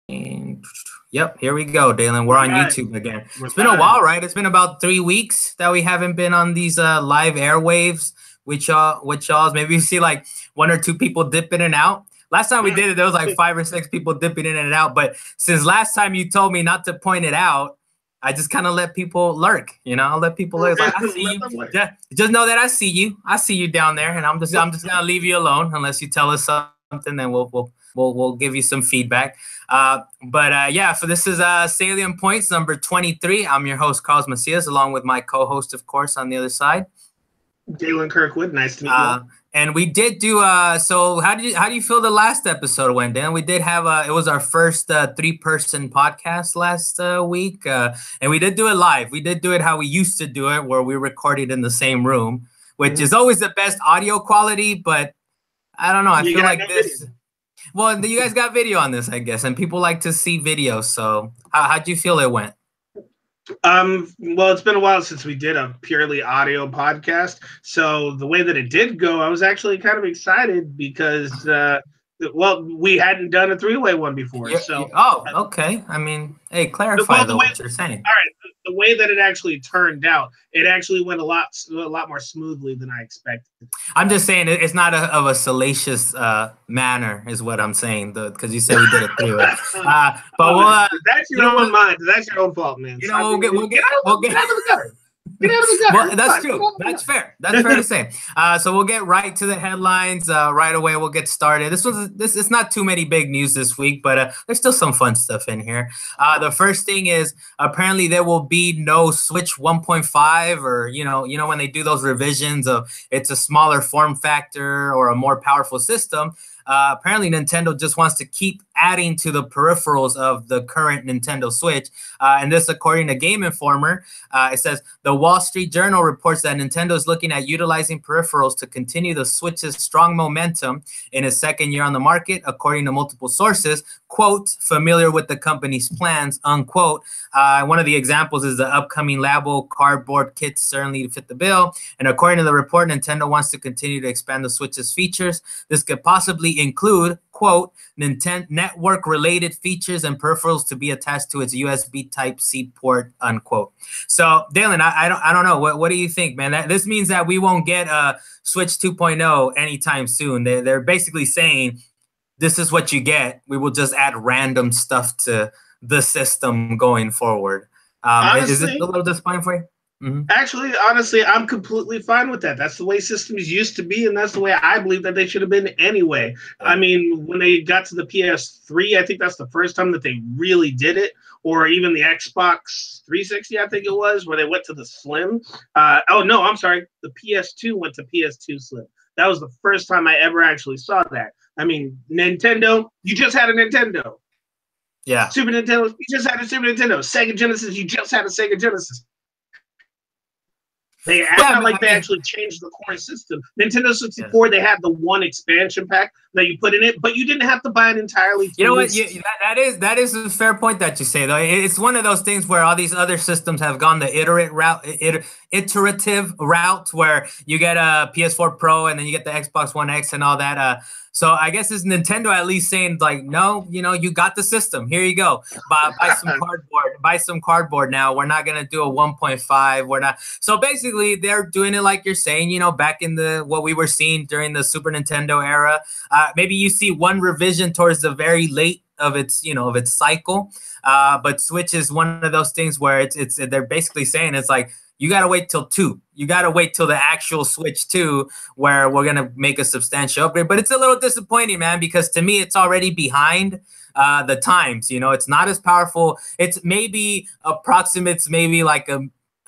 Yep, here we go, Dalan. We're on YouTube again. It's been a while, right? It's been about 3 weeks that we haven't been on these live airwaves with y'all. Maybe you see like 1 or 2 people dip in and out. Last time we did it, there was like 5 or 6 people dipping in and out. But since last time you told me not to point it out, I just kind of let people lurk. I'll let people lurk. Like, I see you. Just know that I see you. I see you down there, and I'm just gonna leave you alone unless you tell us something. Then we'll give you some feedback. Yeah, so this is Salient Points number 23. I'm your host, Carlos Macias, along with my co-host, of course, on the other side, Dalan Kirkwood. Nice to meet you. And we did do so how do you feel the last episode went, Dan? We did have it was our first 3-person podcast last week, and we did do it live. We did do it how we used to do it, where we recorded in the same room, which is always the best audio quality, but I don't know, I feel like this video. Well, you guys got video on this, I guess, and people like to see video. So how'd you feel it went? Well, it's been a while since we did a purely audio podcast. So the way that it did go, I was actually kind of excited because, we hadn't done a 3-way one before. Okay. I mean, hey, clarify what you're saying. All right. The way that it actually turned out, it actually went a lot more smoothly than I expected. I'm just saying it's not of a salacious manner, is what I'm saying, because you said we did it 3-way. But that's your own mind. That's your own fault, man. We'll get out of the gutter. Well, that's true. That's fair. That's fair to say. So we'll get right to the headlines right away. We'll get started. This it's not too many big news this week, but there's still some fun stuff in here. The first thing is apparently there will be no Switch 1.5, or when they do those revisions of it's a smaller form factor or a more powerful system. Apparently, Nintendo just wants to keep adding to the peripherals of the current Nintendo Switch. And this, according to Game Informer, it says the Wall Street Journal reports that Nintendo is looking at utilizing peripherals to continue the Switch's strong momentum in its second year on the market, according to multiple sources, quote, familiar with the company's plans, unquote. One of the examples is the upcoming Labo cardboard kits certainly fit the bill. And according to the report, Nintendo wants to continue to expand the Switch's features. This could possibly include, quote, Nintendo network-related features and peripherals to be attached to its USB Type-C port, unquote. So, Dalan, I don't know. What do you think, man? This means that we won't get a Switch 2.0 anytime soon. They're basically saying this is what you get. We will just add random stuff to the system going forward. Honestly, is it a little disappointing for you? Mm-hmm. Actually, honestly, I'm completely fine with that. That's the way systems used to be, and that's the way I believe that they should have been anyway. I mean, when they got to the PS3, I think that's the first time that they really did it, or even the Xbox 360, I think it was, where they went to the Slim. I'm sorry. The PS2 went to PS2 Slim. That was the first time I ever actually saw that. I mean, Nintendo, you just had a Nintendo. Yeah. Super Nintendo, you just had a Super Nintendo. Sega Genesis, you just had a Sega Genesis. They actually changed the core system. Nintendo 64, they had the one expansion pack that you put in it, but you didn't have to buy it entirely. You know what? That is a fair point that you say, though. It's one of those things where all these other systems have gone the iterative route, where you get a PS4 Pro and then you get the Xbox One X and all that. So I guess it's Nintendo at least saying, like, no, you got the system. Here you go. Buy some cardboard. Buy some cardboard now. We're not going to do a 1.5. We're not. So basically, they're doing it like you're saying, back in what we were seeing during the Super Nintendo era. Maybe you see one revision towards the very late of its cycle. But Switch is one of those things where they're basically saying it's like, you got to wait till 2. You got to wait till the actual Switch 2, where we're going to make a substantial upgrade. But it's a little disappointing, man, because to me, it's already behind the times. It's not as powerful. It's maybe approximates maybe like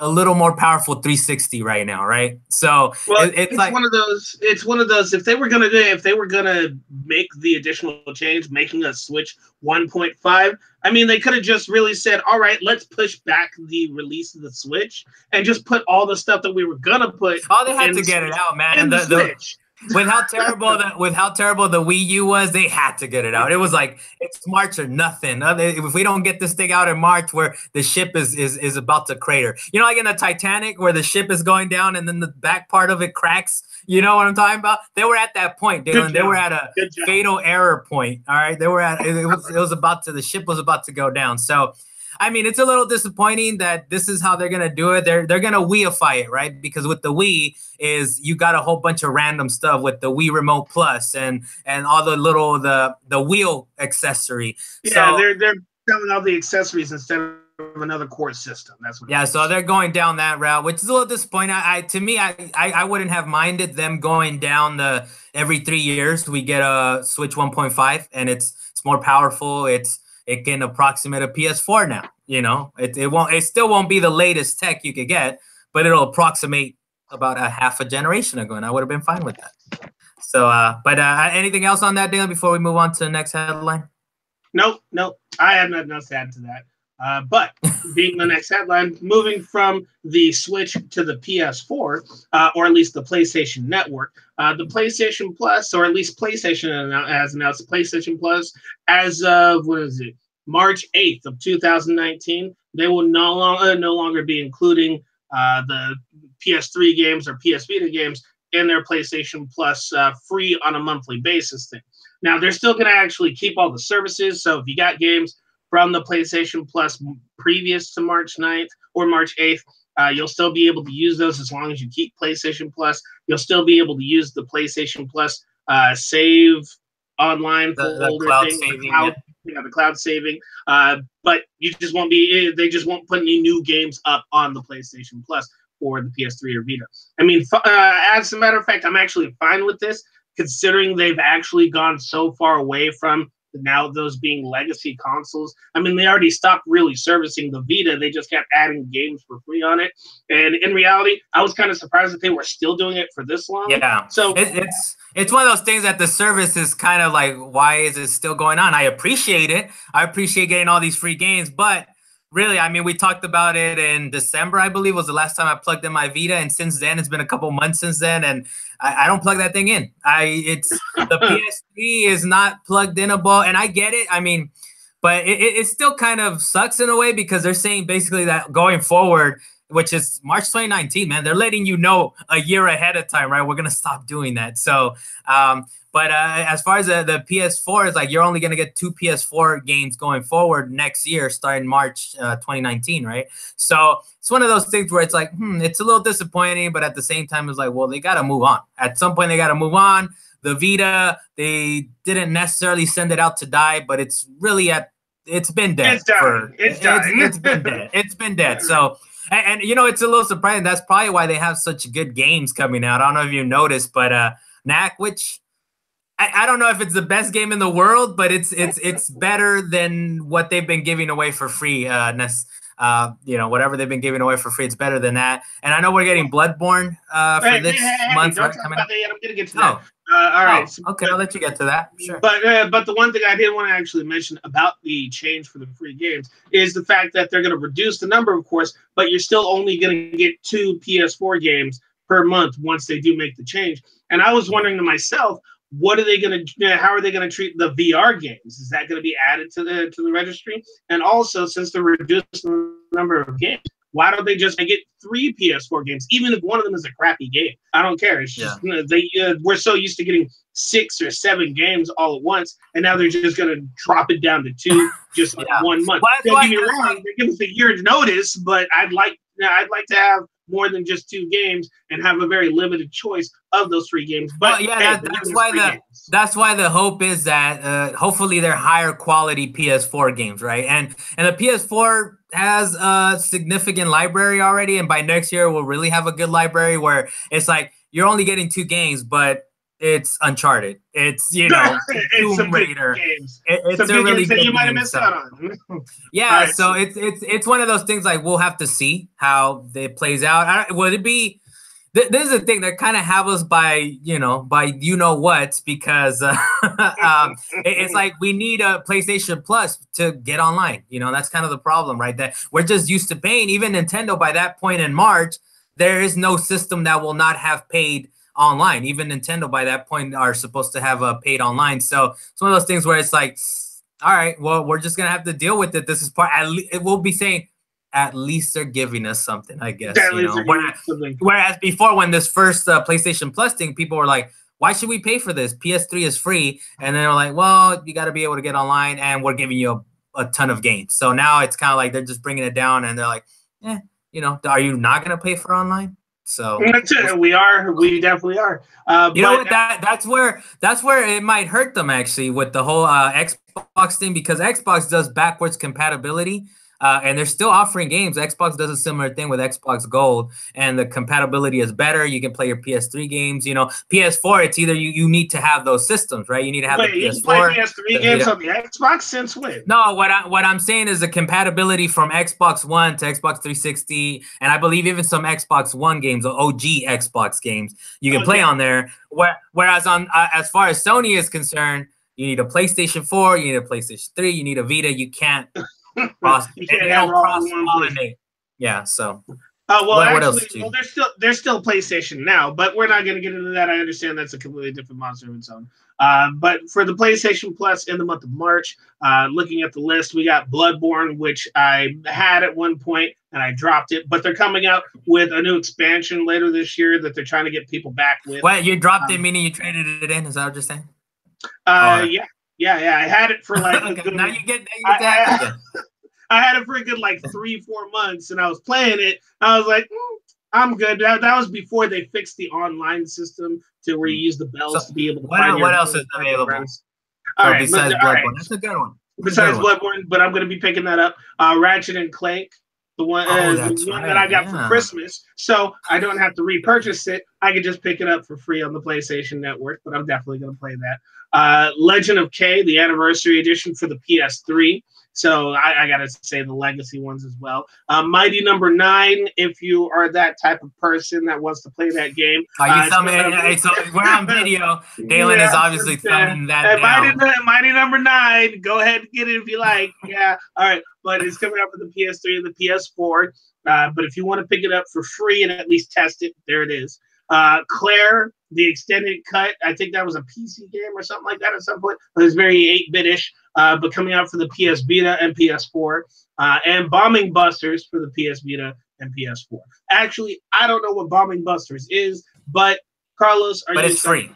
a little more powerful 360 right now, right? So it's like one of those. It's one of those. If they were gonna make the additional change, making a Switch 1.5, I mean, they could have just really said, "All right, let's push back the release of the Switch and just put all the stuff that we were gonna put." Oh, they had to get it out, man. And the Switch. with how terrible the Wii U was, they had to get it out. It was like it's March or nothing. If we don't get this thing out in March, where the ship is about to crater, you know, like in the Titanic, where the ship is going down and then the back part of it cracks. You know what I'm talking about? They were at that point, Dalan. They were at a fatal error point. All right, they were at the ship was about to go down. So, I mean, it's a little disappointing that this is how they're gonna do it. They're gonna Wiiify it, right? Because with the Wii is you got a whole bunch of random stuff with the Wii Remote Plus and all the little the wheel accessory. Yeah, so, they're selling all the accessories instead of another core system. That's what. Yeah, so they're going down that route, which is a little disappointing. I wouldn't have minded them going down the every 3 years we get a Switch 1.5, and it's more powerful. It can approximate a PS4 now. You know, it still won't be the latest tech you could get, but it'll approximate about a half a generation ago, and I would have been fine with that. So, but anything else on that, Dalan, before we move on to the next headline? Nope. I have nothing else to add to that. But being the next headline, moving from the Switch to the PS4, or at least the PlayStation Network, the PlayStation Plus, or at least PlayStation has announced PlayStation Plus as of, March 8th of 2019. They will no longer be including the PS3 games or PS Vita games in their PlayStation Plus free on a monthly basis thing. Now, they're still going to actually keep all the services. So if you got games from the PlayStation Plus previous to March 9th or March 8th, you'll still be able to use those as long as you keep PlayStation Plus. You'll still be able to use the PlayStation Plus save online folder cloud thing, saving, the cloud saving. But you just won't be. They just won't put any new games up on the PlayStation Plus or the PS3 or Vita. I mean, as a matter of fact, I'm actually fine with this, considering they've actually gone so far away from now those being legacy consoles. I mean, they already stopped really servicing the Vita. They just kept adding games for free on it. And in reality, I was kind of surprised that they were still doing it for this long. Yeah. So it's one of those things that the service is kind of like, why is it still going on? I appreciate it. I appreciate getting all these free games, but really, I mean, we talked about it in December, I believe, was the last time I plugged in my Vita, and since then, it's been a couple months since then, and I don't plug that thing in. The PS3 is not plugged inable, and I get it. I mean, but it still kind of sucks in a way, because they're saying basically that going forward, which is March 2019, man, they're letting you know a year ahead of time, right? We're gonna stop doing that. So, but as far as the PS4, it's like you're only going to get 2 PS4 games going forward next year, starting March 2019, right? So it's one of those things where it's like, it's a little disappointing, but at the same time, it's like, well, they got to move on. At some point, they got to move on. The Vita, they didn't necessarily send it out to die, but it's really it's been dead. It's been dead. It's been dead. So, and you know, it's a little surprising. That's probably why they have such good games coming out. I don't know if you noticed, but Knack, which I don't know if it's the best game in the world, but it's better than what they've been giving away for free. Whatever they've been giving away for free, it's better than that. And I know we're getting Bloodborne for this month. Don't talk about that yet. I'm going to get to that. All right. Okay, I'll let you get to that. Sure. But the one thing I didn't want to actually mention about the change for the free games is the fact that they're going to reduce the number, of course, but you're still only going to get 2 PS4 games per month once they do make the change. And I was wondering to myself, what are they going to? How are they going to treat the VR games? Is that going to be added to the registry? And also, since they're reducing the number of games, why don't they just make it 3 PS4 games, even if one of them is a crappy game? I don't care. It's just we're so used to getting 6 or 7 games all at once, and now they're just going to drop it down to 2 just like 1 month. Don't get me wrong, they give us a year's notice, but I'd like to have more than just 2 games and have a very limited choice of those 3 games. But that's why the hope is that hopefully they're higher quality PS4 games, right? And the PS4 has a significant library already, and by next year we'll really have a good library where it's like you're only getting 2 games, but it's Uncharted. It's Tomb Raider. It's a really good game you might have missed out on. Yeah, right, so it's one of those things like we'll have to see how it plays out. Would it be? This is the thing that kind of have us by what, because it's like we need a PlayStation Plus to get online. That's kind of the problem, right? That we're just used to paying. Even Nintendo by that point in March, there is no system that will not have paid online. Even Nintendo by that point are supposed to have a paid online. So it's one of those things where it's like, all right, well, we're just gonna have to deal with it. This is part. It will be saying, at least they're giving us something, I guess. You know, whereas before, when this first PlayStation Plus thing, people were like, why should we pay for this? PS3 is free, and then they're like, well, you got to be able to get online, and we're giving you a ton of games. So now it's kind of like they're just bringing it down, and they're like, you know, are you not gonna pay for online? So we definitely are. You know what? That's where it might hurt them actually with the whole Xbox thing, because Xbox does backwards compatibility. And they're still offering games. Xbox does a similar thing with Xbox Gold, and the compatibility is better. You can play your PS3 games. You know, PS4, it's either you need to have those systems, right? You need to have the PS4. You play PS3 games on the Xbox since when? No, what I'm saying is the compatibility from Xbox One to Xbox 360, and I believe even some Xbox One games, the OG Xbox games, you can play on there. Whereas on as far as Sony is concerned, you need a PlayStation 4, you need a PlayStation 3, you need a Vita. You can't. Yeah, so what else there's still PlayStation Now, but we're not going to get into that. I understand that's a completely different monster of its own. But for the PlayStation Plus in the month of March, looking at the list, we got Bloodborne, which I had at one point and I dropped it, but they're coming out with a new expansion later this year that they're trying to get people back with. What, you dropped it, meaning you traded it in? Is that what you're saying? Yeah. I had it for like okay, good, now you get that. I had it for a good like 3-4 months, and I was playing it. I was like, I'm good. That was before they fixed the online system to where you use the bells to be able to find what else is available? All right, besides Bloodborne, that's a good one. Besides Bloodborne, but I'm going to be picking that up. Ratchet and Clank, the one that I got for Christmas, so I don't have to repurchase it. I can just pick it up for free on the PlayStation Network, but I'm definitely going to play that. Legend of K, the anniversary edition for the PS3. So I got to say the legacy ones as well. Mighty Number 9, if you are that type of person that wants to play that game. So we're on video. Dalan is obviously thumbing that down. Mighty Number 9, go ahead and get it if you like. Yeah, all right. But it's coming out for the PS3 and the PS4. But if you want to pick it up for free and at least test it, there it is. Claire, the extended cut, I think that was a PC game or something like that at some point. It was very 8-bit-ish, but coming out for the PS Vita and PS4, and Bombing Busters for the PS Vita and PS4. Actually, I don't know what Bombing Busters is, but Carlos, it's free.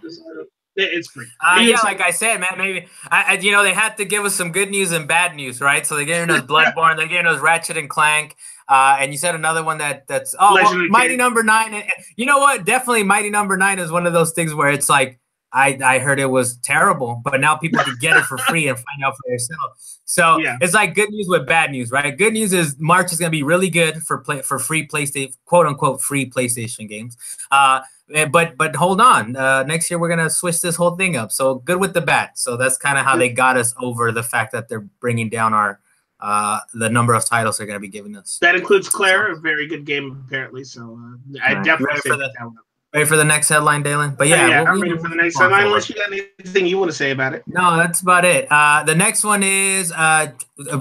It's free. Like I said, man, maybe they had to give us some good news and bad news, right? So they're giving us Bloodborne, they're giving us Ratchet and Clank. And you said another one that's Mighty Number 9. You know what? Definitely Mighty Number 9 is one of those things where it's like I heard it was terrible, but now people can get it for free and find out for yourself. So it's like good news with bad news, right? Good news is March is going to be really good for free PlayStation, quote unquote free PlayStation games. But hold on, next year we're gonna switch this whole thing up. So good with the bad. So that's kind of how they got us over the fact that they're bringing down our the number of titles they're gonna be giving us. That includes Claire, a very good game apparently. So I definitely say that one. Ready for the next headline, Dalan? But I'm ready for the next headline. Unless you got anything you want to say about it. No, that's about it. The next one is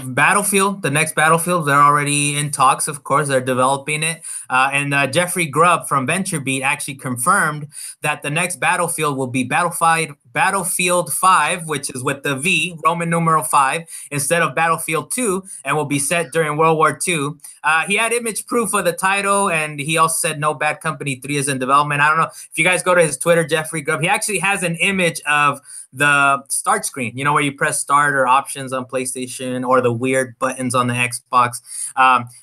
Battlefield. The next Battlefield, they're already in talks, of course. They're developing it. And Jeffrey Grubb from VentureBeat actually confirmed that the next Battlefield will be Battlefield 5, which is with the V, Roman numeral 5, instead of Battlefield 2, and will be set during World War II. He had image proof of the title, and he also said No Bad Company 3 is in development. I don't know if you guys go to his Twitter, Jeffrey Grubb, he actually has an image of the start screen, you know, where you press start or options on PlayStation or the weird buttons on the Xbox.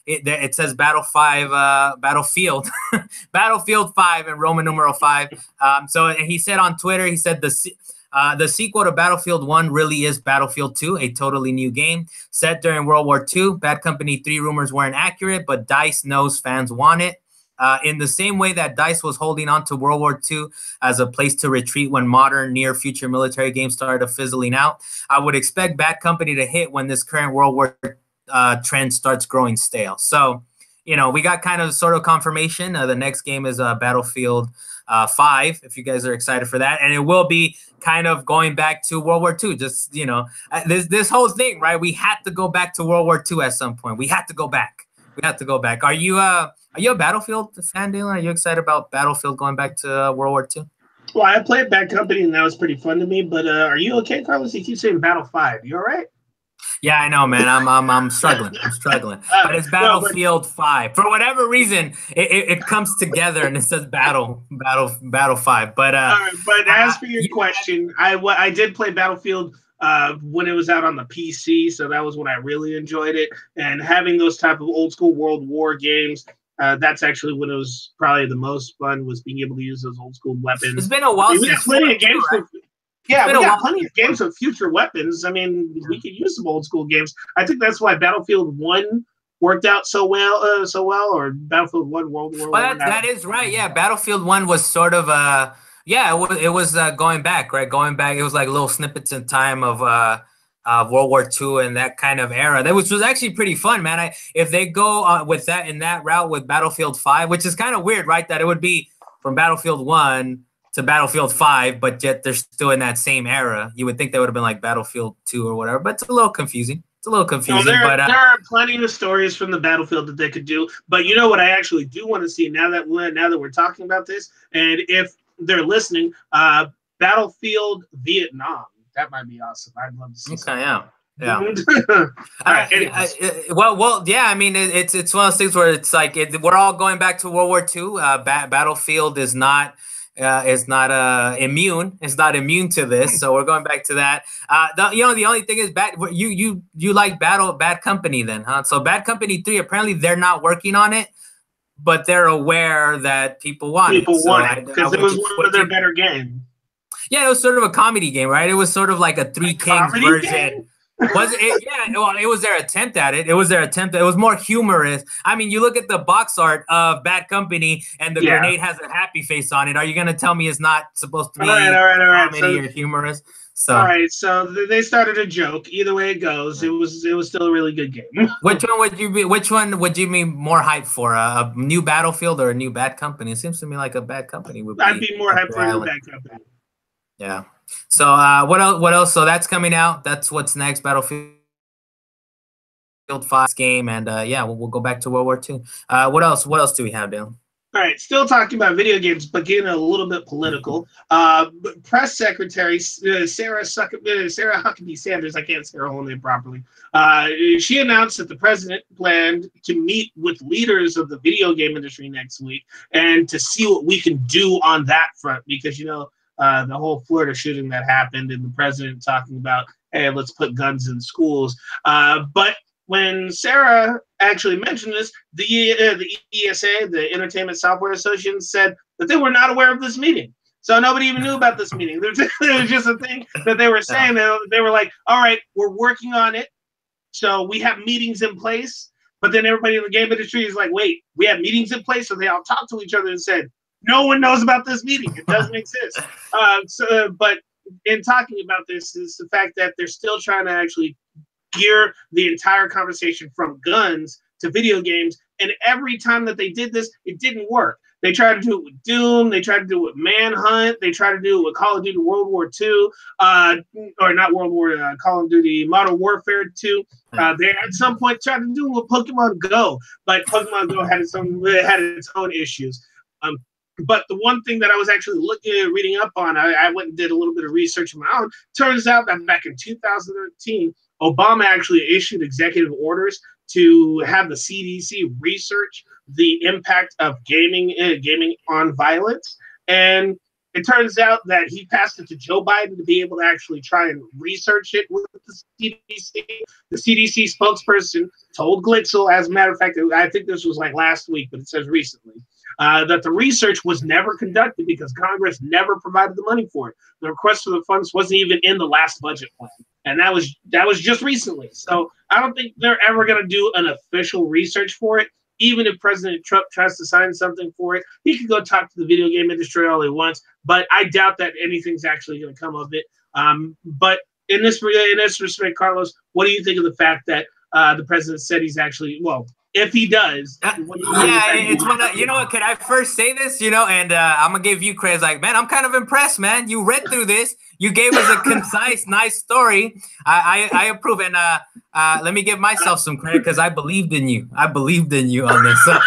It says Battlefield, Battlefield 5 and Roman numeral 5. So he said on Twitter, he said the sequel to Battlefield 1 really is Battlefield 2, a totally new game set during World War II. Bad Company 3 rumors weren't accurate, but DICE knows fans want it. In the same way that DICE was holding on to World War II as a place to retreat when modern near-future military games started fizzling out, I would expect Bad Company to hit when this current World War trend starts growing stale. So, you know, we got kind of sort of confirmation. The next game is Battlefield 5, if you guys are excited for that. And it will be kind of going back to World War II. Just, you know, this whole thing, right? We had to go back to World War II at some point. We had to go back. We have to go back. Are you Are you a Battlefield fan, Dalan? Are you excited about Battlefield going back to World War II? Well, I played Bad Company, and that was pretty fun to me. But are you okay, Carlos? You keep saying Battle 5. You all right? Yeah, I know, man. I'm struggling. I'm struggling. But it's Battlefield 5. For whatever reason, it comes together and it says Battle 5. But as for your question, I did play Battlefield when it was out on the PC, so that was when I really enjoyed it. And having those type of old school World War games, that's actually when it was probably the most fun, was being able to use those old school weapons. It's been a while since. We got plenty of games. Yeah, we got plenty of games with future weapons. I mean, we could use some old school games. I think that's why Battlefield 1 worked out so well, or Battlefield 1 World War. Well, that is right. Yeah, Battlefield 1 was sort of it was going back, right? Going back, it was like little snippets in time of World War II and that kind of era. That was actually pretty fun, man. If they go with that in that route with Battlefield 5, which is kind of weird, right? That it would be from Battlefield 1 to Battlefield 5, but yet they're still in that same era. You would think they would have been like Battlefield 2 or whatever, but it's a little confusing. There are plenty of stories from the Battlefield that they could do. But you know what I actually do want to see now that we're talking about this, and if they're listening, Battlefield Vietnam. That might be awesome. I'd love to see. Okay, yeah. Well, yeah. I mean, it's one of those things where it's like we're all going back to World War II. Battlefield is not immune. It's not immune to this, so we're going back to that. The only thing is you like Bad Company then, huh? So Bad Company 3, apparently they're not working on it, but they're aware that people want it because it was one of their better games. Yeah, it was sort of a comedy game, right? It was sort of like a Three Kings version. Game? Was it? Yeah, well, it was their attempt at it. It was more humorous. I mean, you look at the box art of Bad Company, and the grenade has a happy face on it. Are you going to tell me it's not supposed to be comedy or humorous? So, all right, so they started a joke. Either way it goes, it was still a really good game. Which one would you be more hyped for? A new Battlefield or a new Bad Company? It seems to me like a Bad Company would be. I'd be more hyped for a new Bad Company. Yeah. So what else? So that's coming out. That's what's next. Battlefield 5 game, and we'll go back to World War II. What else do we have, Dale? All right, still talking about video games, but getting a little bit political. Press Secretary Sarah Huckabee Sanders, I can't say her whole name properly. She announced that the president planned to meet with leaders of the video game industry next week and to see what we can do on that front, because the whole Florida shooting that happened, and the president talking about, hey, let's put guns in schools. But when Sarah actually mentioned this, the ESA, the Entertainment Software Association, said that they were not aware of this meeting. So nobody even knew about this meeting. It was just a thing that they were saying. They were like, all right, we're working on it. So we have meetings in place. But then everybody in the game industry is like, wait, we have meetings in place? So they all talked to each other and said, no one knows about this meeting. It doesn't exist. But in talking about this is the fact that they're still trying to actually gear the entire conversation from guns to video games. And every time that they did this, it didn't work. They tried to do it with Doom. They tried to do it with Manhunt. They tried to do it with Call of Duty World War II, or not World War, Call of Duty Modern Warfare 2. They at some point tried to do it with Pokemon Go, but Pokemon Go had its own issues. But the one thing that I was actually reading up on, I went and did a little bit of research of my own. Turns out that back in 2013, Obama actually issued executive orders to have the CDC research the impact of gaming on violence. And it turns out that he passed it to Joe Biden to be able to actually try and research it with the CDC. The CDC spokesperson told Glitzel, as a matter of fact, I think this was like last week, but it says recently, that the research was never conducted because Congress never provided the money for it. The request for the funds wasn't even in the last budget plan. And that was just recently. So I don't think they're ever going to do an official research for it. Even if President Trump tries to sign something for it, he can go talk to the video game industry all he wants. But I doubt that anything's actually going to come of it. But in this respect, Carlos, what do you think of the fact that the president said he's actually, well, if he does, it's one of, what, can I first say this, and I'm gonna give you credit. Like, man, I'm kind of impressed, man. You read through this, you gave us a concise, nice story. I approve, and let me give myself some credit because I believed in you. I believed in you on this. So,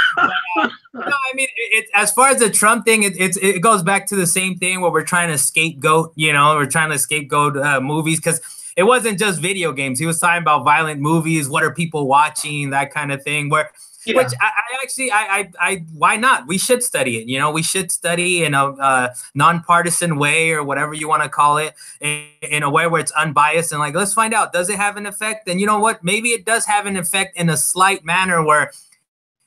I mean, as far as the Trump thing, it goes back to the same thing where we're trying to scapegoat, we're trying to scapegoat movies, because it wasn't just video games. He was talking about violent movies. What are people watching? That kind of thing. Which I why not? We should study it. We should study in a nonpartisan way, or whatever you want to call it, in a way where it's unbiased, and like, let's find out, does it have an effect? And you know what? Maybe it does have an effect in a slight manner where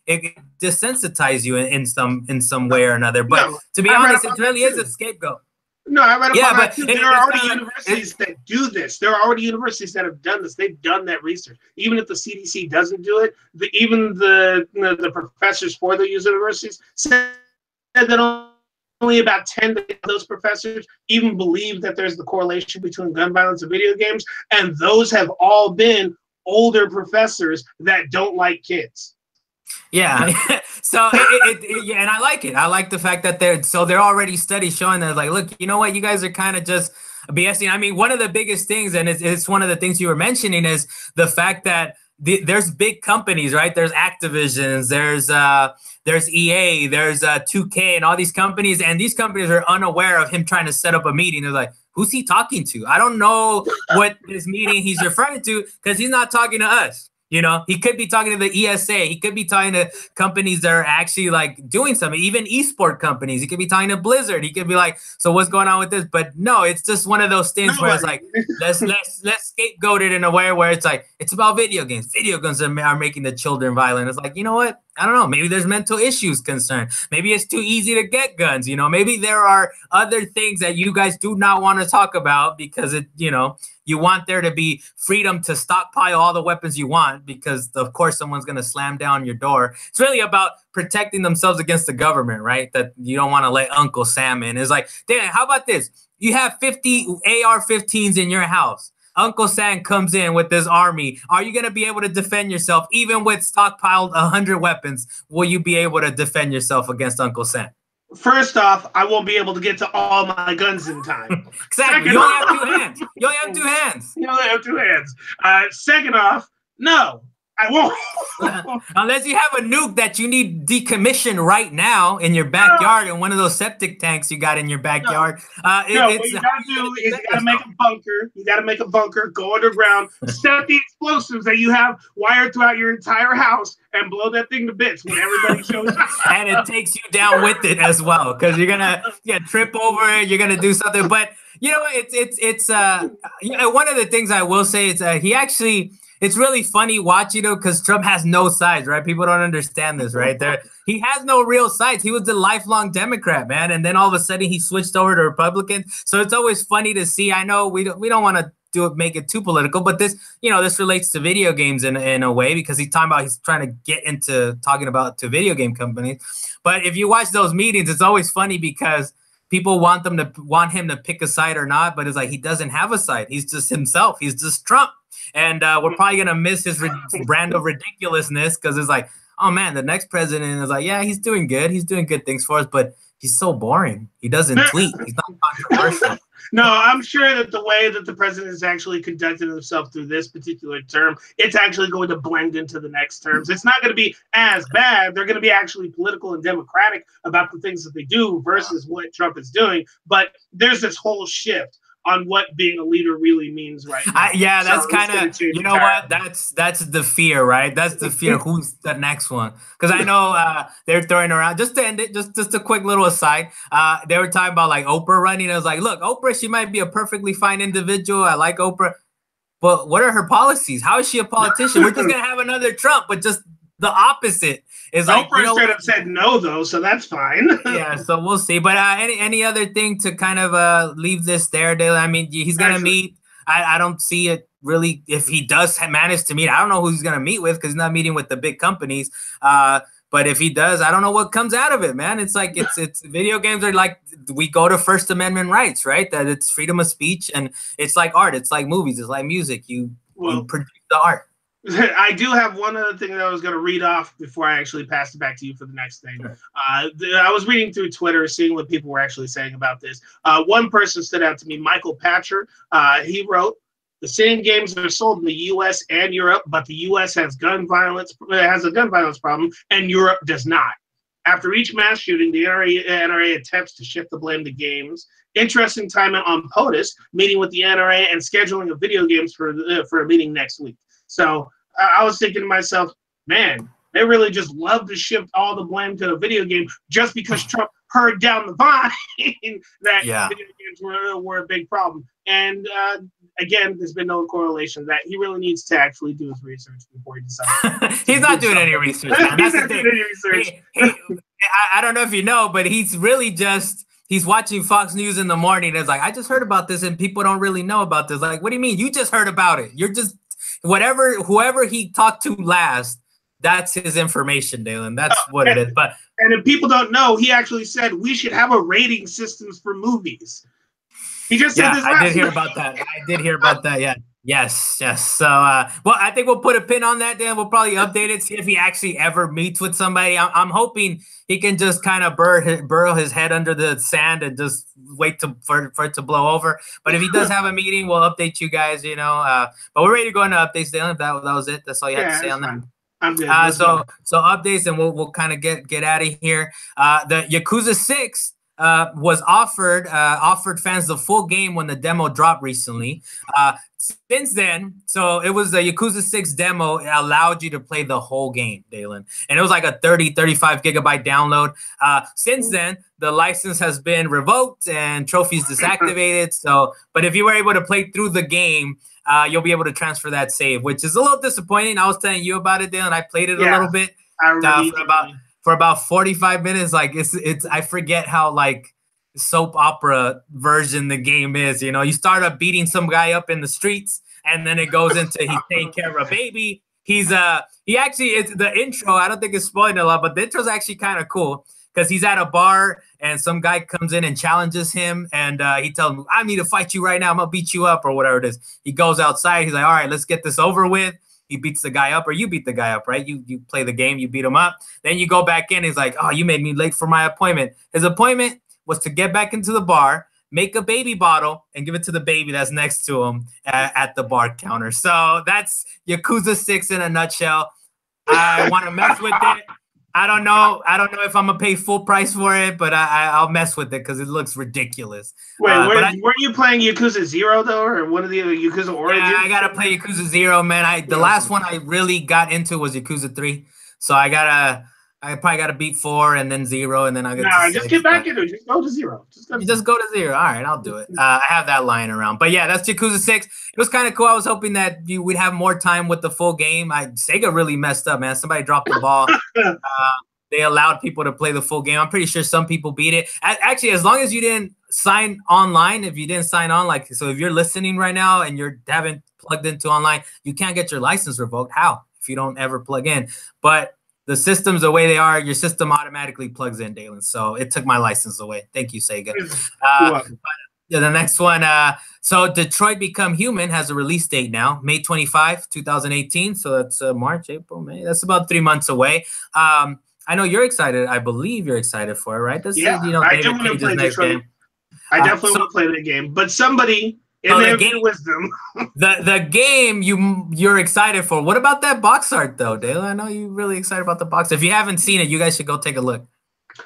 it desensitizes you in some way or another. But to be honest, it really is a scapegoat. No, I read about that too. There are already universities that do this. There are already universities that have done this. They've done that research. Even if the CDC doesn't do it, even the professors for the universities said that only about 10 of those professors even believe that there's the correlation between gun violence and video games, and those have all been older professors that don't like kids. Yeah, so and I like it. I like the fact that there are already studies showing that, like, look, you know what, you guys are kind of just BSing. I mean, one of the biggest things, and it's one of the things you were mentioning, is the fact that there's big companies, right? There's Activision, there's EA, there's 2K, and all these companies, and these companies are unaware of him trying to set up a meeting. They're like, who's he talking to? I don't know what this meeting he's referring to, because he's not talking to us. He could be talking to the ESA. He could be talking to companies that are actually like doing something, even esport companies. He could be talking to Blizzard. He could be like, so what's going on with this? But no, it's just one of those things where it's like, let's scapegoat it in a way where it's like, it's about video games. Video games are making the children violent. It's like, you know what? I don't know. Maybe there's mental issues concerned. Maybe it's too easy to get guns. Maybe there are other things that you guys do not want to talk about because you want there to be freedom to stockpile all the weapons you want, because of course someone's going to slam down your door. It's really about protecting themselves against the government, right? That you don't want to let Uncle Sam in. It's like, Dan, how about this? You have 50 AR-15s in your house. Uncle Sam comes in with this army. Are you going to be able to defend yourself? Even with stockpiled 100 weapons, will you be able to defend yourself against Uncle Sam? First off, I won't be able to get to all my guns in time. Exactly. You only have 2 hands. You only have 2 hands. You only have 2 hands. Second off, no, I won't. Unless you have a nuke that you need decommissioned right now in your backyard, in one of those septic tanks you got in your backyard. What you gotta do is you gotta make a bunker. You gotta make a bunker, go underground, set the explosives that you have wired throughout your entire house, and blow that thing to bits when everybody shows up. And it takes you down with it as well, because you're gonna trip over it. You're gonna do something. But it's one of the things I will say is he actually. It's really funny watching him because Trump has no sides, right? People don't understand this, right? He has no real sides. He was a lifelong Democrat, man, and then all of a sudden he switched over to Republican. So it's always funny to see. I know we don't want to make it too political, but this relates to video games in a way, because he's trying to get into talking about to video game companies. But if you watch those meetings, it's always funny because people want him to pick a side or not, but it's like he doesn't have a side. He's just himself. He's just Trump. And we're probably going to miss his brand of ridiculousness, because it's like, oh, man, the next president is like, yeah, he's doing good. He's doing good things for us, but he's so boring. He doesn't tweet. He's not controversial. No, I'm sure that the way that the president has actually conducted himself through this particular term, it's actually going to blend into the next terms. It's not going to be as bad. They're going to be actually political and democratic about the things that they do versus what Trump is doing. But there's this whole shift on what being a leader really means right now. That's kind of, what? That's the fear, right? That's the fear. Who's the next one? Because I know they're throwing around, just to end it, just a quick little aside. They were talking about like Oprah running. I was like, look, Oprah, she might be a perfectly fine individual. I like Oprah. But what are her policies? How is she a politician? We're just going to have another Trump, but just the opposite. Is like, Oprah straight up said no, though, so that's fine. Yeah, so we'll see. But any other thing to kind of leave this there, Dalan? I mean, he's going to meet. I don't see it really. If he does manage to meet, I don't know who he's going to meet with, because he's not meeting with the big companies. But if he does, I don't know what comes out of it, man. It's like it's video games are like, we go to First Amendment rights, right? That it's freedom of speech, and it's like art. It's like movies. It's like music. You produce the art. I do have one other thing that I was going to read off before I actually pass it back to you for the next thing. Sure. I was reading through Twitter, seeing what people were actually saying about this. One person stood out to me, Michael Patcher. He wrote, the same games are sold in the U.S. and Europe, but the U.S. has a gun violence problem, and Europe does not. After each mass shooting, the NRA attempts to shift the blame to games. Interesting timing on POTUS, meeting with the NRA and scheduling of video games for a meeting next week. So I was thinking to myself, man, they really just love to shift all the blame to the video game just because Trump heard down the vine that video games were a big problem. And again, there's been no correlation that he really needs to actually do his research before he decides. He's not doing any research. He's not doing any research. I don't know if you know, but he's really just, he's watching Fox News in the morning. And it's like, I just heard about this and people don't really know about this. Like, what do you mean? You just heard about it. You're just, whoever he talked to last, that's his information, Dalan. That's what it is. And if people don't know, he actually said we should have a rating systems for movies. He just said this last I did hear about that. I did hear about that. Yeah. Yes. So, well, I think we'll put a pin on that. Then we'll probably update it, see if he actually ever meets with somebody. I'm hoping he can just kind of burrow his head under the sand and just wait for it to blow over. But if he does have a meeting, we'll update you guys. You know. But we're ready to go into updates, Dalan. That was it. That's all you had to say on that. I'm good. So updates, and we'll kind of get out of here. The Yakuza 6 was offered fans the full game when the demo dropped recently. Since then, so it was the Yakuza 6 demo. It allowed you to play the whole game, Dalan, and it was like a 35 gigabyte download. Since then, the license has been revoked and trophies desactivated. So, but if you were able to play through the game, you'll be able to transfer that save, which is a little disappointing. I was telling you about it, Dalan. I played it a little bit for about 45 minutes. Like it's I forget how like soap opera version the game is. You know, you start up beating some guy up in the streets, and then it goes into he's taking care of a baby. He actually is the intro. I don't think it's spoiling a lot, but the intro's actually kind of cool. Because he's at a bar and some guy comes in and challenges him, and he tells him, I need to fight you right now. I'm going to beat you up or whatever it is. He goes outside. He's like, all right, let's get this over with. He beats the guy up, or you beat the guy up, right? You play the game. You beat him up. Then you go back in. He's like, oh, you made me late for my appointment. His appointment was to get back into the bar, make a baby bottle, and give it to the baby that's next to him at the bar counter. So that's Yakuza 6 in a nutshell. I want to mess with it. I don't know if I'm gonna pay full price for it, but I'll mess with it because it looks ridiculous. Wait, weren't you playing Yakuza 0 though, or one of the Yakuza Origins? Yeah, I gotta play Yakuza 0, man. The last one I really got into was Yakuza 3, so I probably gotta beat 4 and then 0, and then I get. Just get back into it. Just go to 0. Just go to 0. All right, I'll do it. I have that lying around, but yeah, that's Yakuza 6. It was kind of cool. I was hoping that we'd have more time with the full game. Sega really messed up, man. Somebody dropped the ball. They allowed people to play the full game. I'm pretty sure some people beat it. Actually, as long as you didn't sign online, if you didn't sign on, like, so if you're listening right now and you haven't plugged into online, you can't get your license revoked. How? If you don't ever plug in. But the systems, the way they are, your system automatically plugs in, Dalan. So it took my license away. Thank you, Sega. The next one. So Detroit Become Human has a release date now, May 25, 2018. So that's March, April, May. That's about 3 months away. I know you're excited. I believe you're excited for it, right? I do want to play Detroit. I definitely want to play the game, but somebody in their wisdom. the game you're excited for. What about that box art though, Dalan? I know you're really excited about the box. If you haven't seen it, you guys should go take a look.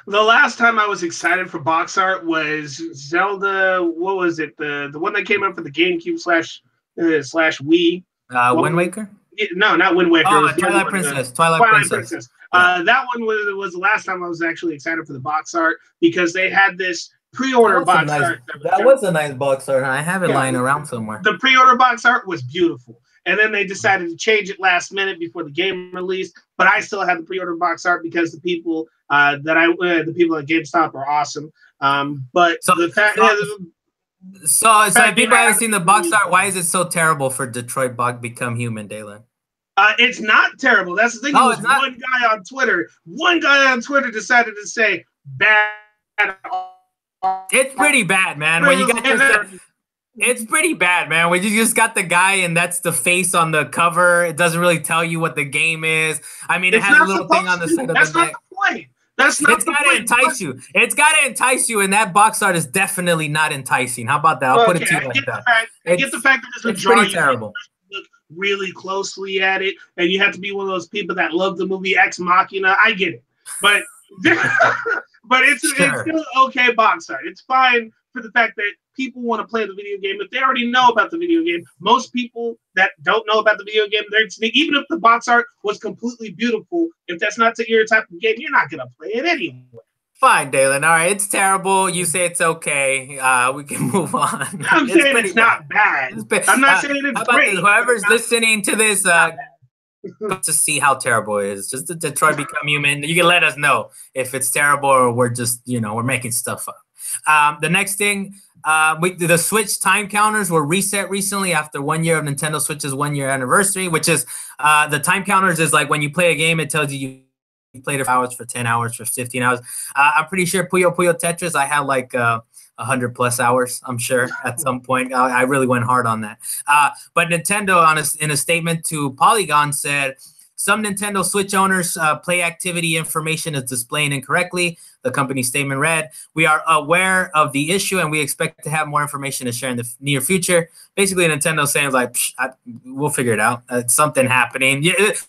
The last time I was excited for box art was Zelda. What was it? The one that came out for the GameCube slash Wii. Wind Waker? No, not Wind Waker. Oh, Twilight Princess. Twilight Princess. That one was the last time I was actually excited for the box art because they had this pre-order box art. That was a nice box art. I have it lying around somewhere. The pre-order box art was beautiful. And then they decided to change it last minute before the game released. But I still have the pre-order box art because the people at GameStop are awesome. But the fact is, so if people haven't seen the box art, why is it so terrible for Detroit Become Human, Dalan? It's not terrible. That's the thing. No, one guy on Twitter decided to say bad. It's pretty bad, man. When you got it's pretty bad, man. When you just got the guy and that's the face on the cover, it doesn't really tell you what the game is. I mean, it has a little thing on the side of the back. That's not the point. It's got to entice you. It's got to entice you, and that box art is definitely not enticing. How about that? I'll put it to you like that. I get the fact that it's pretty terrible. Look really closely at it, and you have to be one of those people that love the movie Ex Machina. I get it, but But it's still okay box art. It's fine for the fact that people want to play the video game. If they already know about the video game, most people that don't know about the video game, even if the box art was completely beautiful, if that's not your type of game, you're not going to play it anyway. Fine, Dalan. All right, it's terrible. You say it's okay. We can move on. I'm saying it's not bad. I'm not saying it's great. Whoever's listening to this, to see how terrible it is, just to Detroit Become Human. You can let us know if it's terrible or we're just, we're making stuff up. The next thing, the Switch time counters were reset recently after 1 year of Nintendo Switch's 1 year anniversary, which is the time counters is like when you play a game, it tells you played it for hours, for 10 hours, for 15 hours. I'm pretty sure Puyo Puyo Tetris, I had like 100+ hours, I'm sure, at some point. I really went hard on that. But Nintendo, in a statement to Polygon, said, some Nintendo Switch owners' play activity information is displaying incorrectly. The company statement read, we are aware of the issue and we expect to have more information to share in the near future. Basically, Nintendo saying like, we'll figure it out. Something happening. Yeah, this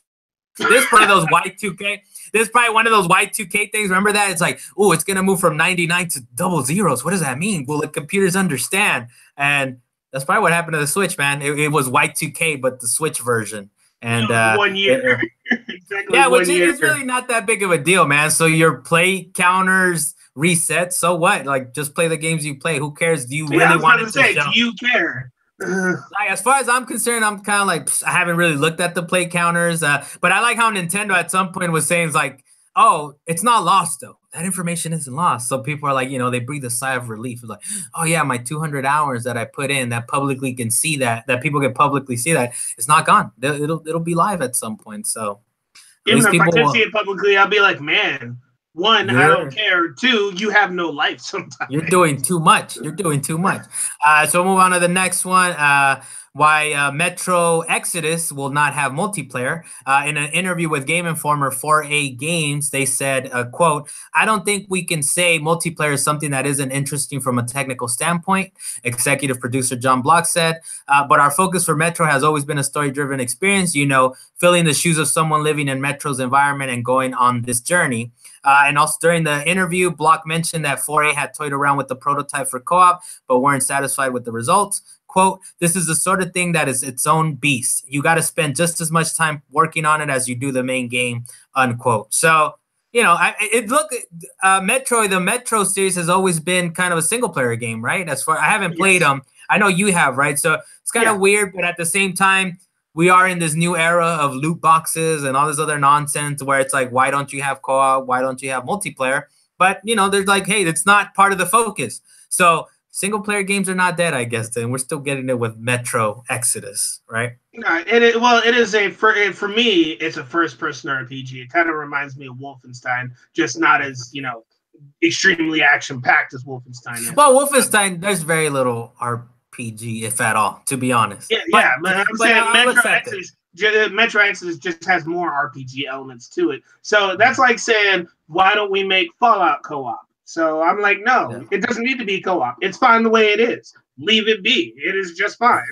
is probably those Y2K. This is probably one of those Y2K things. Remember that? It's like, oh, it's going to move from 99 to double zeros. What does that mean? Will the computers understand? And that's probably what happened to the Switch, man. It was Y2K, but the Switch version. And 1 year. Exactly, yeah, which is really not that big of a deal, man. So your play counters reset. So what? Like, just play the games you play. Who cares? Do you really want to say? Do you care? Like, as far as I'm concerned, I'm kind of like, I haven't really looked at the play counters, but I like how Nintendo at some point was saying, like, oh, it's not lost though. That information isn't lost. So people are like, they breathe a sigh of relief. It's like, oh yeah, my 200 hours that I put in that publicly can see that people can publicly see that it's not gone. It'll be live at some point. So even if I can see it publicly, I'll be like, man, one, I don't care. Two, you have no life sometimes. You're doing too much. You're doing too much. So we'll move on to the next one. Why Metro Exodus will not have multiplayer. In an interview with Game Informer 4A Games, they said, quote, I don't think we can say multiplayer is something that isn't interesting from a technical standpoint, executive producer John Block said, but our focus for Metro has always been a story-driven experience, filling the shoes of someone living in Metro's environment and going on this journey. And also during the interview, Block mentioned that 4A had toyed around with the prototype for co-op, but weren't satisfied with the results. Quote, this is the sort of thing that is its own beast. You got to spend just as much time working on it as you do the main game, unquote. So, the Metro series has always been kind of a single player game, right? I haven't played them. I know you have, right? So it's kind of weird, but at the same time, we are in this new era of loot boxes and all this other nonsense where it's like, why don't you have co-op? Why don't you have multiplayer? But, there's like, hey, it's not part of the focus. So single player games are not dead, I guess, and we're still getting it with Metro Exodus, right? It is for me, it's a first person RPG. It kind of reminds me of Wolfenstein, just not as, extremely action packed as Wolfenstein is. Well, Wolfenstein, there's very little RPG, if at all, to be honest. I'm saying Metro Exodus just has more RPG elements to it. So that's like saying, why don't we make Fallout co-op? So I'm like, no, It doesn't need to be co-op. It's fine the way it is. Leave it be. It is just fine.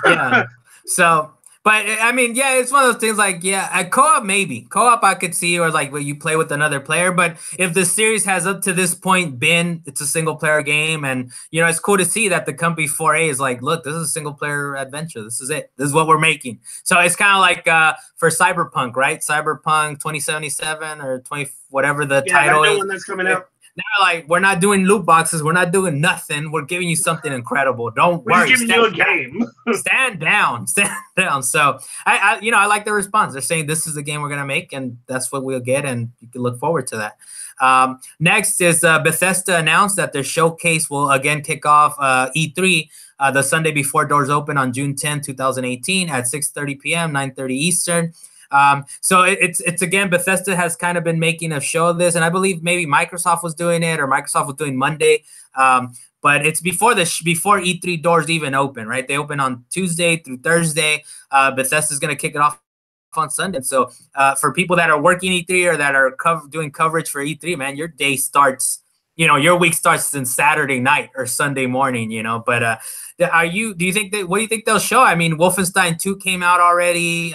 Yeah. So, but I mean, it's one of those things like, co-op maybe. Co-op I could see, or like where you play with another player. But if the series has up to this point it's a single player game, and it's cool to see that the company 4A is like, look, this is a single player adventure. This is it. This is what we're making. So it's kind of like for Cyberpunk, right? Cyberpunk 2077 or 20 whatever the title is. One that's coming out. Now, like, we're not doing loot boxes. We're not doing nothing. We're giving you something incredible. Don't worry. We're giving you a game. Stand down. Stand down. So, I like the response. They're saying this is the game we're going to make, and that's what we'll get, and you can look forward to that. Next is Bethesda announced that their showcase will again kick off E3 the Sunday before doors open on June 10, 2018 at 6:30 p.m., 9:30 Eastern. So it's again, Bethesda has kind of been making a show of this, and I believe maybe Microsoft was doing it, or Microsoft was doing Monday. But it's before before E3 doors even open, right? They open on Tuesday through Thursday. Bethesda's going to kick it off on Sunday. So for people that are working E3 or that are doing coverage for E3, man, your day starts, your week starts on Saturday night or Sunday morning, But what do you think they'll show? I mean, Wolfenstein 2 came out already.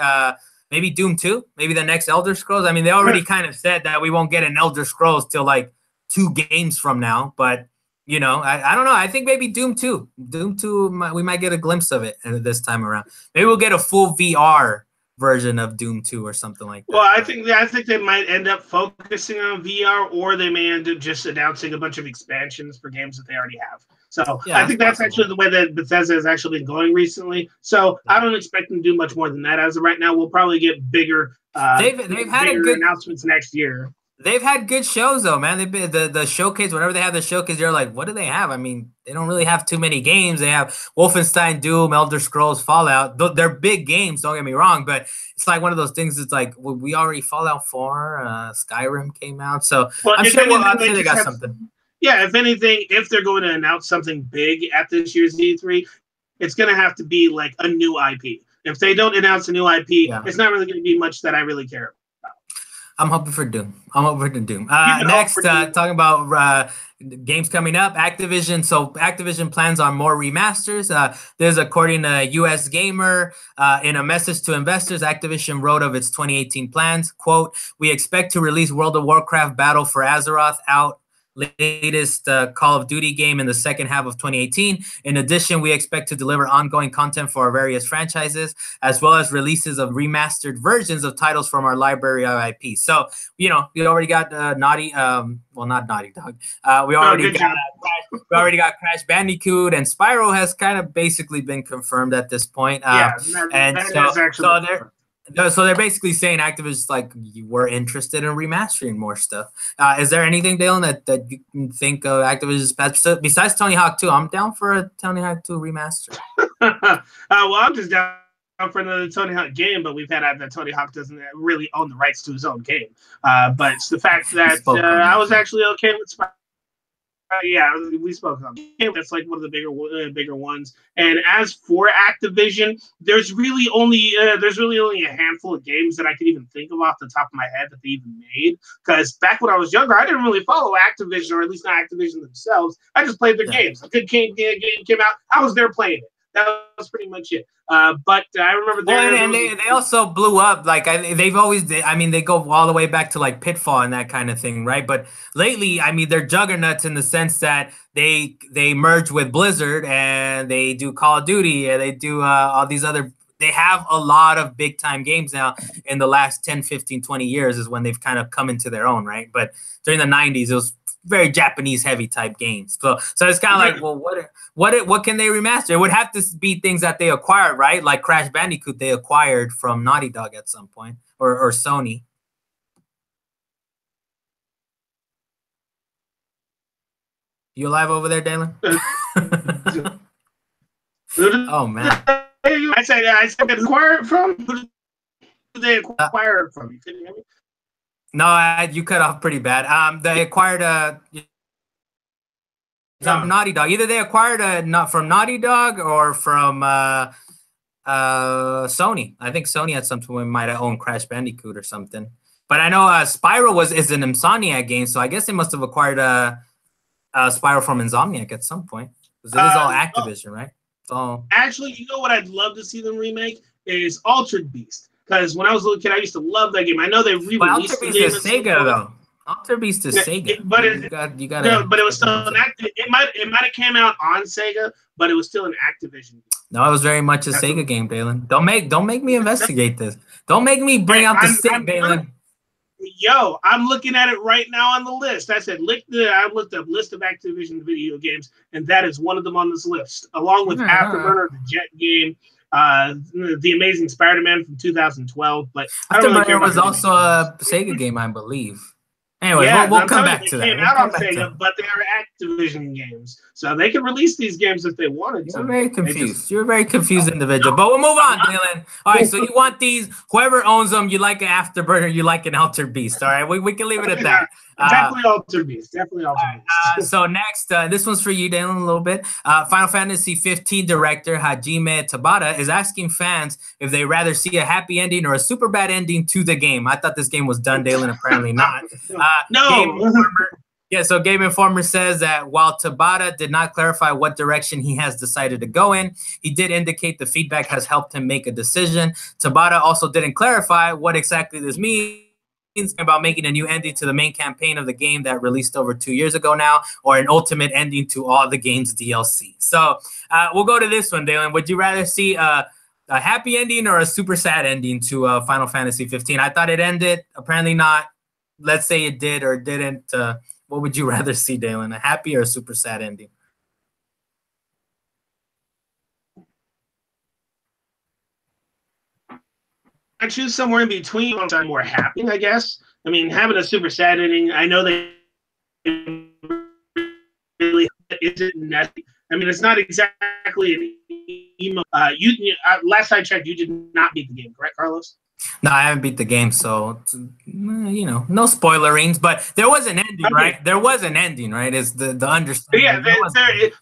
maybe Doom 2, maybe the next Elder Scrolls. I mean, they already kind of said that we won't get an Elder Scrolls till like 2 games from now, but you know, I don't know. I think maybe Doom 2. Doom 2, we might get a glimpse of it this time around. Maybe we'll get a full VR version of Doom 2 or something like that. Well, I think they might end up focusing on VR, or they may end up just announcing a bunch of expansions for games that they already have. So yeah, I think that's actually the way that Bethesda has actually been going recently. So I don't expect them to do much more than that as of right now. We'll probably get bigger. They've had a good announcements next year. They've had good shows though, man. They've been the showcase. Whenever they have the showcase, you're like, what do they have? I mean, they don't really have too many games. They have Wolfenstein, Doom, Elder Scrolls, Fallout. They're big games. Don't get me wrong, but it's like one of those things. It's like, well, we already Fallout 4, Skyrim came out, so I'm sure they got something. Yeah, if anything, if they're going to announce something big at this year's E3, it's going to have to be like a new IP. If they don't announce a new IP, it's not really going to be much that I really care about. I'm hoping for Doom. Next, talking about games coming up, Activision. So Activision plans on more remasters. There's, according to US Gamer, in a message to investors, Activision wrote of its 2018 plans, quote, "We expect to release World of Warcraft Battle for Azeroth out latest Call of Duty game in the second half of 2018. In addition, we expect to deliver ongoing content for our various franchises, as well as releases of remastered versions of titles from our library of IP." So, you know, we already got not Naughty Dog. We already got Crash Bandicoot, and Spyro has kind of basically been confirmed at this point. So they're basically saying Activision's like, we're interested in remastering more stuff. Is there anything, Dalan, that you can think of Activision's besides Tony Hawk 2? I'm down for a Tony Hawk 2 remaster. Well, I'm just down for another Tony Hawk game, but we've had that Tony Hawk doesn't really own the rights to his own game. But it's the fact that I was actually okay with Spyro. Yeah, we spoke on it. That's like one of the bigger ones. And as for Activision, there's really only a handful of games that I can even think of off the top of my head that they even made. Because back when I was younger, I didn't really follow Activision, or at least not Activision themselves. I just played their games. A good game came out, I was there playing it. That was pretty much it. But I remember they also blew up. Like they've always, they go all the way back to like Pitfall and that kind of thing, right? But lately, I mean, they're juggernauts in the sense that they merge with Blizzard and they do Call of Duty and they do all these other. They have a lot of big time games now. In the last 10, 15, 20 years is when they've kind of come into their own, right? But during the 90s, it was very Japanese heavy type games. So it's kind of like, well, what can they remaster? It would have to be things that they acquired, right? Like Crash Bandicoot, they acquired from Naughty Dog at some point, or Sony. You alive over there, Dalan? Oh man! I said acquired from. Who did they acquire it from? You couldn't hear me? No, you cut off pretty bad. They acquired from Naughty Dog. Either they acquired not from Naughty Dog or from Sony. I think Sony at some point might have owned Crash Bandicoot or something. But I know Spyro is an Insomniac game, so I guess they must have acquired Spyro from Insomniac at some point. Because it is all Activision, right? So actually, you know what I'd love to see them remake is Altered Beast. Because when I was a little kid, I used to love that game. I know they re-released the game. Altered Beast is Sega, though. Altered Beast is Sega. But you gotta. No, but it was still an it might have came out on Sega, but it was still an Activision game. No, it was very much a Sega game, Dalan. Don't make me investigate this. Don't make me bring out the stick, Dalan. Yo, I'm looking at it right now on the list. I said, I looked up list of Activision video games, and that is one of them on this list, along with Afterburner, the Jet game. The Amazing Spider-Man from 2012, but Afterburner was also a Sega game, I believe. Anyway, yeah, we'll come back to that. They came out on Sega, but they are Activision games, so they can release these games if they wanted to. You're very confused. You're a very confused individual, but we'll move on, Dalan. All right, so you want these? Whoever owns them, you like an Afterburner, you like an Altered Beast. All right, we can leave it at that. Definitely Altered Beast. Definitely Altered Beast. So next, this one's for you, Dalan, a little bit. Final Fantasy 15 director Hajime Tabata is asking fans if they rather see a happy ending or a super bad ending to the game. I thought this game was done, Dalan. Apparently not. No. Yeah, so Game Informer says that while Tabata did not clarify what direction he has decided to go in, he did indicate the feedback has helped him make a decision. Tabata also didn't clarify what exactly this means about making a new ending to the main campaign of the game that released over 2 years ago now, or an ultimate ending to all the game's DLC. So we'll go to this one, Dalan. Would you rather see a happy ending or a super sad ending to Final Fantasy 15? I thought it ended. Apparently not. Let's say it did or didn't. What would you rather see, Dalan? A happy or a super sad ending? I choose somewhere in between. I'm more happy, I guess. I mean, having a super sad ending, I know they really isn't necessary. I mean, it's not exactly an emo. Last I checked, you did not beat the game, correct, Carlos? No, I haven't beat the game, so you know, no spoilerings. But there was an ending, okay. Right? There was an ending, right? Is the understanding? Yeah,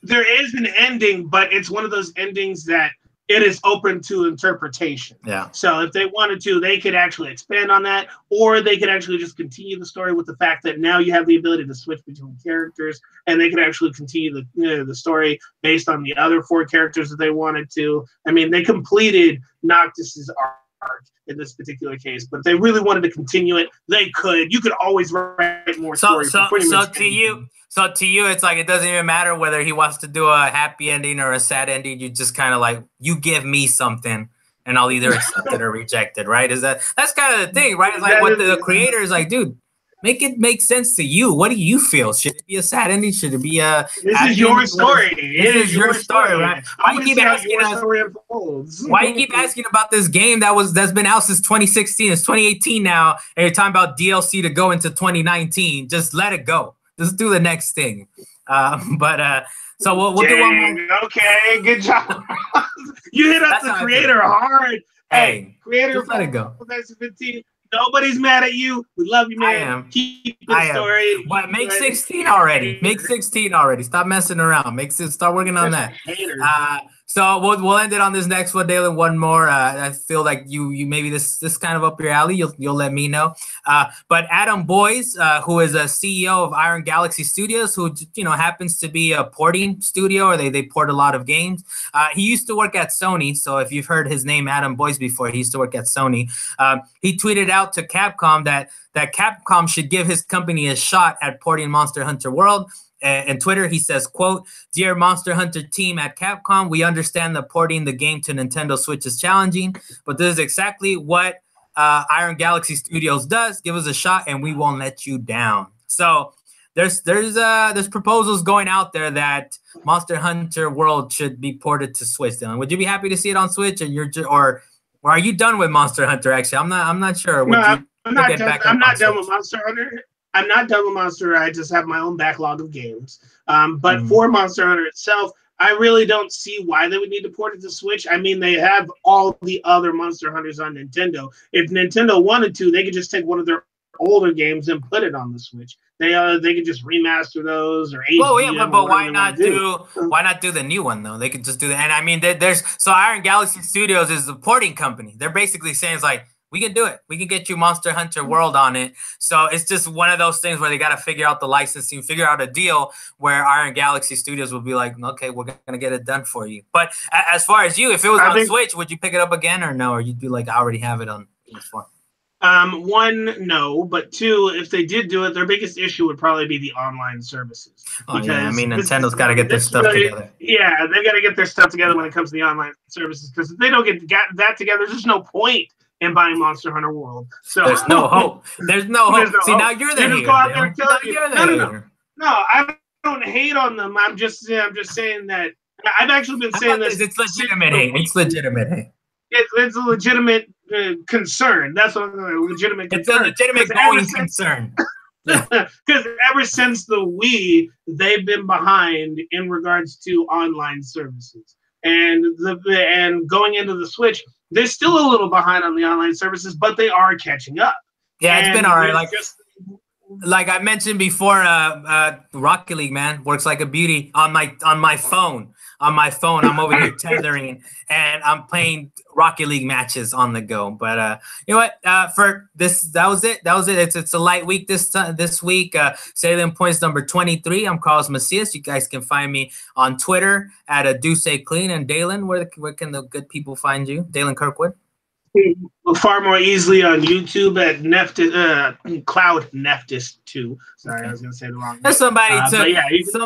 there is an ending, but it's one of those endings that it is open to interpretation. Yeah. So if they wanted to, they could actually expand on that, or they could actually just continue the story with the fact that now you have the ability to switch between characters, and they could actually continue the story based on the other 4 characters that they wanted to. I mean, they completed Noctis's arc in this particular case, but if they really wanted to continue it, they could. You could always write more stories. So to you, it's like it doesn't even matter whether he wants to do a happy ending or a sad ending. You just kind of like, you give me something, and I'll either accept it or reject it, right? That's kind of the thing, right? It's like what the creator is like, dude. Make it make sense to you. What do you feel? Should it be a sad ending? Should it be a? This is your story. This is your story, right? Why you keep asking us? Why you keep asking about this game that's been out since 2016? It's 2018 now, and you're talking about DLC to go into 2019. Just let it go. Just do the next thing. So we'll do one more. Okay, good job. You hit up the creator hard. Hey, creator, just let it go. 15. Nobody's mad at you. We love you, man. I am. Keep the story. But make 16 already. Make 16 already. Stop messing around. Start working on that. So we'll end it on this next one, Dalan. One more. I feel like you maybe this kind of up your alley. You'll let me know. But Adam Boyes, who is a CEO of Iron Galaxy Studios, who happens to be a porting studio, or they port a lot of games. He used to work at Sony. So if you've heard his name, Adam Boyes, before, he used to work at Sony. He tweeted out to Capcom that Capcom should give his company a shot at porting Monster Hunter World. And Twitter, he says, quote, "Dear Monster Hunter team at Capcom, we understand that porting the game to Nintendo Switch is challenging, but this is exactly what Iron Galaxy Studios does. Give us a shot and we won't let you down." So there's proposals going out there that Monster Hunter World should be ported to Switch. Dylan, would you be happy to see it on Switch, or are you done with Monster Hunter? Actually, I'm not sure. I'm not done with Monster Hunter. I'm not done with Monster Hunter. I just have my own backlog of games. But for Monster Hunter itself, I really don't see why they would need to port it to Switch. I mean, they have all the other Monster Hunters on Nintendo. If Nintendo wanted to, they could just take one of their older games and put it on the Switch. They could just remaster those or HD. Well, yeah, but why not do the new one though? They could just do that. And I mean, so Iron Galaxy Studios is the porting company. They're basically saying it's like, we can do it. We can get you Monster Hunter World on it. So it's just one of those things where they got to figure out the licensing, figure out a deal where Iron Galaxy Studios will be like, okay, we're going to get it done for you. But as far as you, if it was on Switch, would you pick it up again or no? Or you'd be like, I already have it on PS4? One, no. But two, if they did do it, their biggest issue would probably be the online services. Yeah, I mean, Nintendo's got to get their stuff together. Yeah, they got to get their stuff together when it comes to the online services. Because if they don't get that together, there's no point in buying Monster Hunter World. So there's no hope. There's no hope. See, now you're the hater. No, I don't hate on them. I'm just saying that I've actually been saying this. It's legitimate hate. It's legitimate hate. It's a legitimate concern. That's what a legitimate concern. It's a legitimate going concern. Because ever since the Wii, they've been behind in regards to online services, and going into the Switch, they're still a little behind on the online services, but they are catching up. Yeah, it's been all right. Like I mentioned before, Rocket League, man, works like a beauty on my phone. on my phone. I'm over here tethering, and I'm playing Rocket League matches on the go. But you know what? For this, that was it. It's a light week this week. Salient Points number 23. I'm Carlos Macias. You guys can find me on Twitter at @DuceClean. And Dalan, where can the good people find you? Dalan Kirkwood. Far more easily on YouTube at Cloud Neftist 2. Sorry, I was gonna say the wrong name.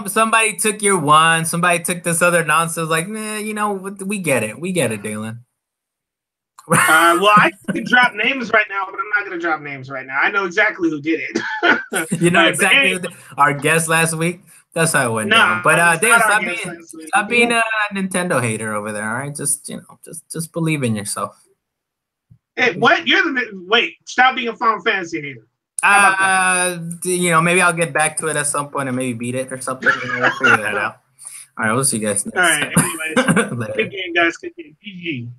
Somebody took your one. Somebody took this other nonsense. Like, nah, you know, we get it, Dalan. Well, I could drop names right now, but I'm not gonna drop names right now. I know exactly who did it. You know exactly our guest last week. That's how it went down. But Dalan, stop being a Nintendo hater over there. All right, just just believe in yourself. Hey, what? Wait, stop being a Final Fantasy hater. You know, maybe I'll get back to it at some point and maybe beat it or something. You know, we'll figure that out. All right, we'll see you guys next. All right, anyways, good game, guys. Good game. GG.